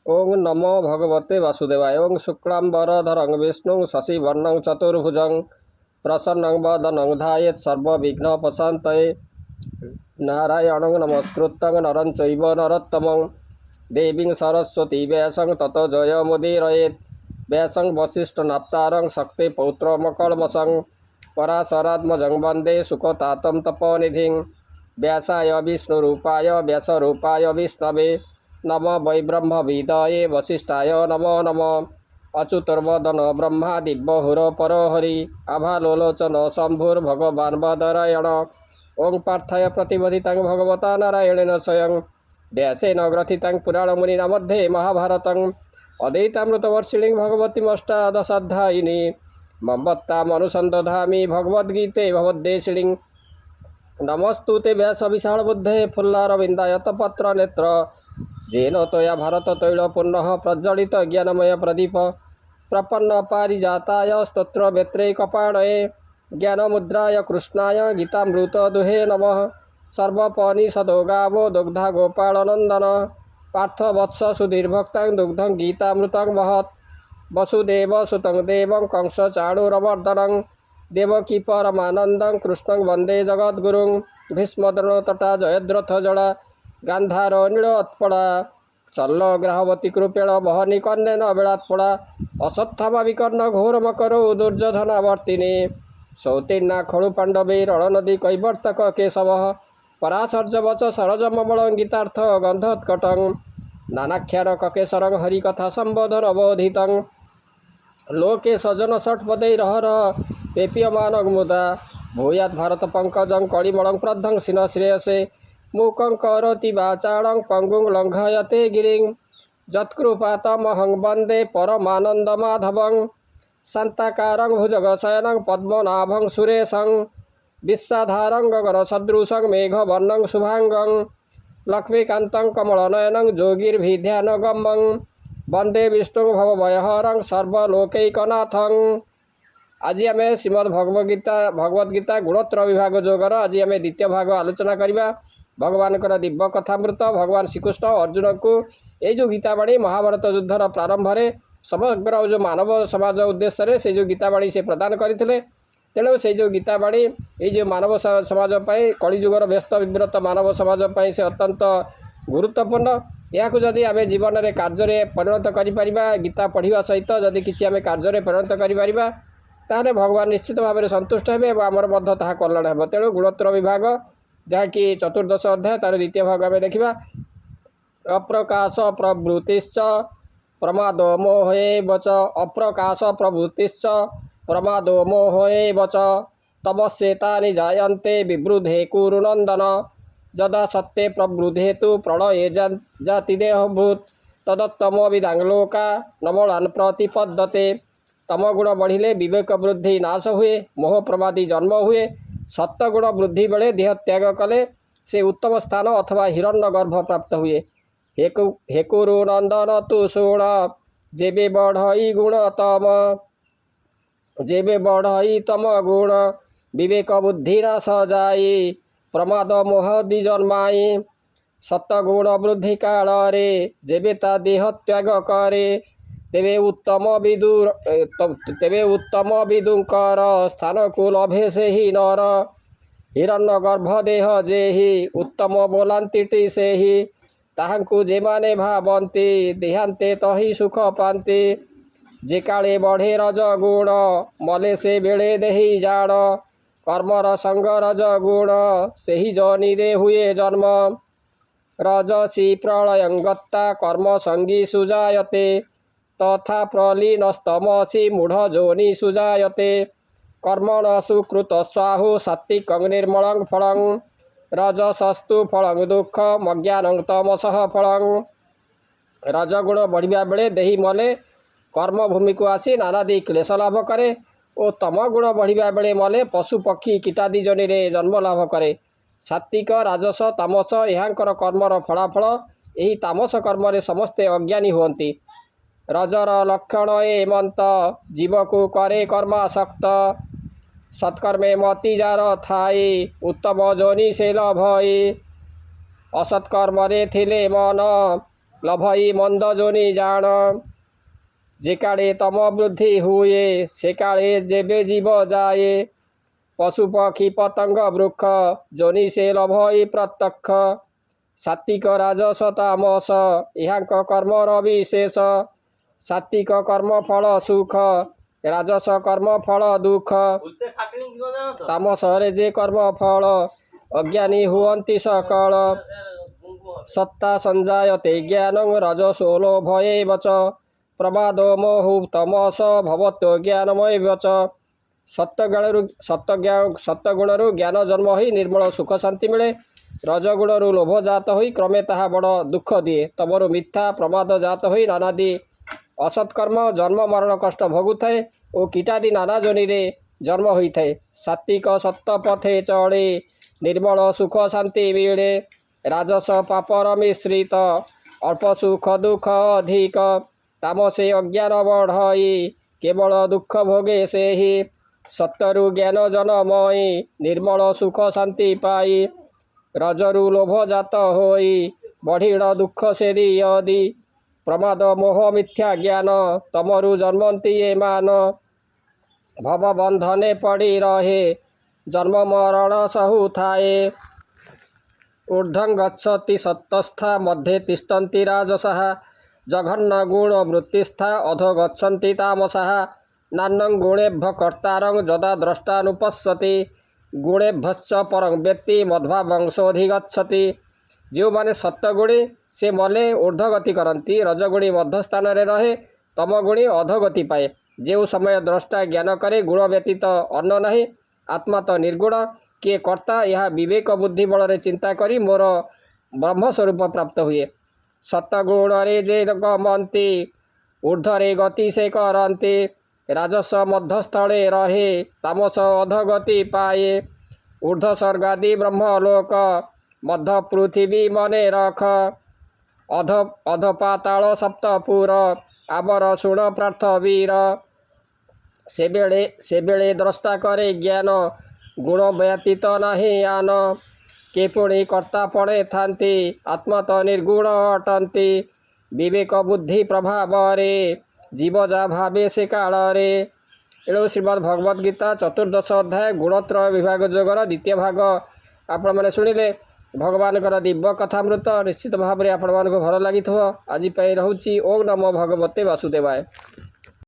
ओं नमो भगवते वासुदेवाय। ओं शुक्लांबरधरं विष्णुं शशिवर्णं चतुर्भुजं प्रसन्नं वदनं ध्यायेत् सर्वविघ्नोपशान्तये। नारायणं नमस्कृतं नरं चैव नरोत्तमं देवीं सरस्वती व्यासं ततो जयमुदीरयेत्। व्यासं वसिष्ठनाप्तारं शक्तिपौत्रमकल्मषं पराशरात्मजं वन्दे सुखतातं तपोनिधिं। व्यासाय विष्णुरूपाय व्यासरूपाय विष्णवे नमो वै ब्रह्मविदाये वसिष्ठाय नमो नमः। अच्युतर्वदन ब्रह्मा दिव्यहुरो परोहरि आभालोलोचन शम्भुर्भगवान् बादरायण। ओं पार्थाय प्रतिबोधितं भगवता नारायणेन स्वयं व्यासेन ग्रथितं पुराणमुनिना मध्ये महाभारतं अद्वैतामृतवर्षिणीं भगवतीमष्टादशाध्यायिनी मम्मत्तामनुसन्दधामि भगवद्गीते भगवद्देशिणीं। नमस्तुते व्यास विशालबुद्धे फुल्लारविन्दायतपत्रनेत्र जेन त्वया भारततैलपूर्णः प्रज्वलित ज्ञानमय प्रदीप प्रपन्न पारिजाताय स्तोत्रवेत्रैकपाणये ज्ञानमुद्राय कृष्णाय गीतामृतदुहे नमः। सर्वोपनिषदो गावो दुग्धा गोपालनन्दन पार्थवत्स सुधीर्भक्तं दुग्धं गीतामृतं महत्। वसुदेवसुतं देवं कंसचाणूरमर्दनं देवकी परमानन्दं कृष्णं वन्दे जगद्गुरुं। भीष्मद्रोणतटा जयद्रथजडा गान्धारो नीलोत्पला शल्यग्राहवती कृपेण वहनी कर्णेन बेलात्पला अश्वत्थामा विकर्ण घोरमकरो दुर्योधनावर्तिनी सौतीर्णा खलु पाण्डवे रणनदी कैवर्तक केशवः पराशर्यवच सरजममलं गीतार्थ गन्धोत्कटं नानाख्यान ककेशरं हरिकथा सम्बोधनबोधितं लोके सजन षट्पदैरहरः पेप्यमानं मुदा भूयात् भारतपङ्कजं कलिमलं प्रध्वंसिन श्रेयसे मूकं करोति वाचालं पङ्गुं लङ्घयते गिरिं यत्कृपातमहं वन्दे परमानन्दमाधवं शान्ताकारं भुजगशयनं पद्मनाभं सुरेशं विश्वाधारं गगनसदृशं मेघवर्णं शुभांगं लक्ष्मीकान्तं कमलनयनं योगिर्भिध्यानगम्यं वन्दे विष्णुं भवभयहरं सर्वलोकैकनाथं। आज आम श्रीमद् भगवद्गीता गुणोत्तर विभाग जोगर आज आम द्वितीय भाग आलोचना करवा। भगवान दिव्य कथामृत भगवान श्रीकृष्ण अर्जुन को ये जो गीतावाणी महाभारत युद्धर प्रारंभ में समग्र जो मानव समाज उद्देश्य से जो गीतावाणी से प्रदान करते तेणु से जो गीतावाणी ये जो मानव समाज कलिजुगर व्यस्त विव्रत मानव समाज से अत्यंत गुरुत्वपूर्ण। या जदि आम जीवन में कार्य परिणत कर गीता पढ़ा सहित जदि किसी आम कार्य परिणत कर ताहले भगवान निश्चित भाव में संतुष्ट हे आमर कल्याण हे। तेणु गुणोत्तर विभाग जहाँकि चतुर्दश अध्याय तार द्वितीय भाग आम देखा। अप्रकाश प्रवृत्तिश्च प्रमादो मोहेव च अप्रकाश प्रवृत्तिश्च प्रमादो मोहेव च तमस्येतानि जायन्ते विवृधे कुरुनन्दन यदा सत्ये प्रवृद्धे तु प्रलये जाति देहभूत तदत्तमविदांगलोका नमलान् प्रतिपद्यते। तमगुण बढ़िले विवेक वृद्धि नाश हुए मोह प्रमादी जन्म हुए सत्वगुण वृद्धि बेले देह त्याग कले से उत्तम स्थान अथवा हिरण्य गर्भ प्राप्त हुए। हे कुरुनंदन तु शुण जेबे बढ़ई गुण तम जेबे बढ़ई तम गुण विवेक बुद्धि नाश जाई प्रमाद मोह दिजन्माई सत्वगुण वृद्धि काल रे जेबे ता देह त्याग करे तेबे उत्तम विदुंकर स्थान को लभे से ही नर हिरण्य गर्भ देह जेहि उत्तम बोलांती से ही ताहांकु जेमाने भावंती देहांते तही सुख पांती जे काले बढ़े रज गुण मले से बेले देहि जान कर्मर संग रज गुण से ही जनी रे हुए जन्म रजसी प्रलयंगत्ता कर्म संगी सुजायते तथा प्रलीनस्तमसी मूढ़ जोनि सुजायते कर्मण सुकृत स्वाहु सात्विकं निर्मलं फलं रजसस्तु फलं दुःखम् अज्ञानं तमसः फलं। रजगुण बढ़िया बेले देही मले कर्म भूमि को आसी नानादि क्लेश लाभ करे और तमगुण बढ़िया बेले मले पशु पक्षी कीटादि जनि रे जन्म लाभ करे। सात्विक राजस तामस यांकर कर्मर फलाफल यही तामस कर्म रे समस्ते अज्ञानी हुअन्ति। रजर लक्षण एमंत जीव को करे कर्मासक्त सत्कर्मे मति जार थाई उत्तम जोनि से लभई असत्कर्म रे थिले मन लभई मंद जोनि जान जे काले तम वृद्धि हुए से काले जेबे जीव जाए पशु पक्षी पतंग वृक्ष जोनि से लभई प्रत्यक्ष सात्विक राजस तामस इहांक कर्मर विशेष सात्विक कर्म फल सुख राजस कर्म फल दुख तामस रे जे कर्म फल अज्ञानी हुअन्ति सकल सत्ता संजायते ज्ञानं रजसो लोभयेव च प्रमादो मोह तमस भवतो ज्ञानमयेव च सत्वगुणरू ज्ञान जन्म होई निर्मल सुख शांति मिले रजगुणरू लोभ जात होई क्रमे ताहा बड़ दुख दिए तमरु मिथ्या प्रमाद जात होई नानादि असत्कर्म जन्म मरण कष्ट भोगुए और कीटादि नाना जोनि रे जन्म होता है सात्विक सत्य पथे चढ़े निर्मल सुख शांति मिले राजस पापर मिश्रित अल्प सुख दुख अधिक तामसे अज्ञान बढ़ई केवल दुख भोगे से ही सत्यरु ज्ञान जनमयी निर्मल सुख शांति पाई रजरु लोभ जात होई बढ़ीण दुख से यदि प्रमाद मोह मिथ्या ज्ञान तमरु जन्मंती ये मान भव बंधने पड़ी रहे जन्म मरण सहु थाए ऊर्ध्वं गच्छति सत्तस्था मध्ये तिष्ठन्ति राजसः जघन्न गुण वृत्तिस्था अधो गच्छन्ति तामसः नान्नं गुणेभ्य कर्तारं यदा द्रष्टानुपश्यति गुणेभ्यश्च परं व्यक्ति मध्वावंशोऽधिगच्छति जो माने सत्वगुणी से मले ऊर्ध्वगति करती रजगुणी मध्यस्थान रहे तमगुणी अधोगति पाए जो समय द्रष्टा ज्ञान करे गुण व्यतीत अन्न नहीं आत्मा तो निर्गुण किए कर्ता यह विवेक बुद्धि बल चिंता करी मोर ब्रह्मस्वरूप प्राप्त हुए सत्वगुण रे जे गमंती ऊर्ध्वरे गति से करती राजस मध्यस्थले रहे तामस अधोगति पाए ऊर्ध्व स्वर्गादि ब्रह्मलोक मध्य पृथ्वी मने रख अध पाताल सप्तपुर आबर शुण प्रार्थ वीर से बेले द्रष्टा करे ज्ञान गुण व्यतीत नहीं आन के पुणी कर्ता पणे थांती आत्मा तो निर्गुण अटंती विवेक बुद्धि प्रभाव रे जीव जा भावे से काल रे एणु श्रीमद् भगवद गीता चतुर्दश अध्याय गुणत्रय विभाग जोगर द्वितीय भाग आपण मैंने शुणिले भगवान दिव्य कथामृत निश्चित भाव में आपण मानक भल लगी आज रोची ओम नमो भगवते वासुदेवाय।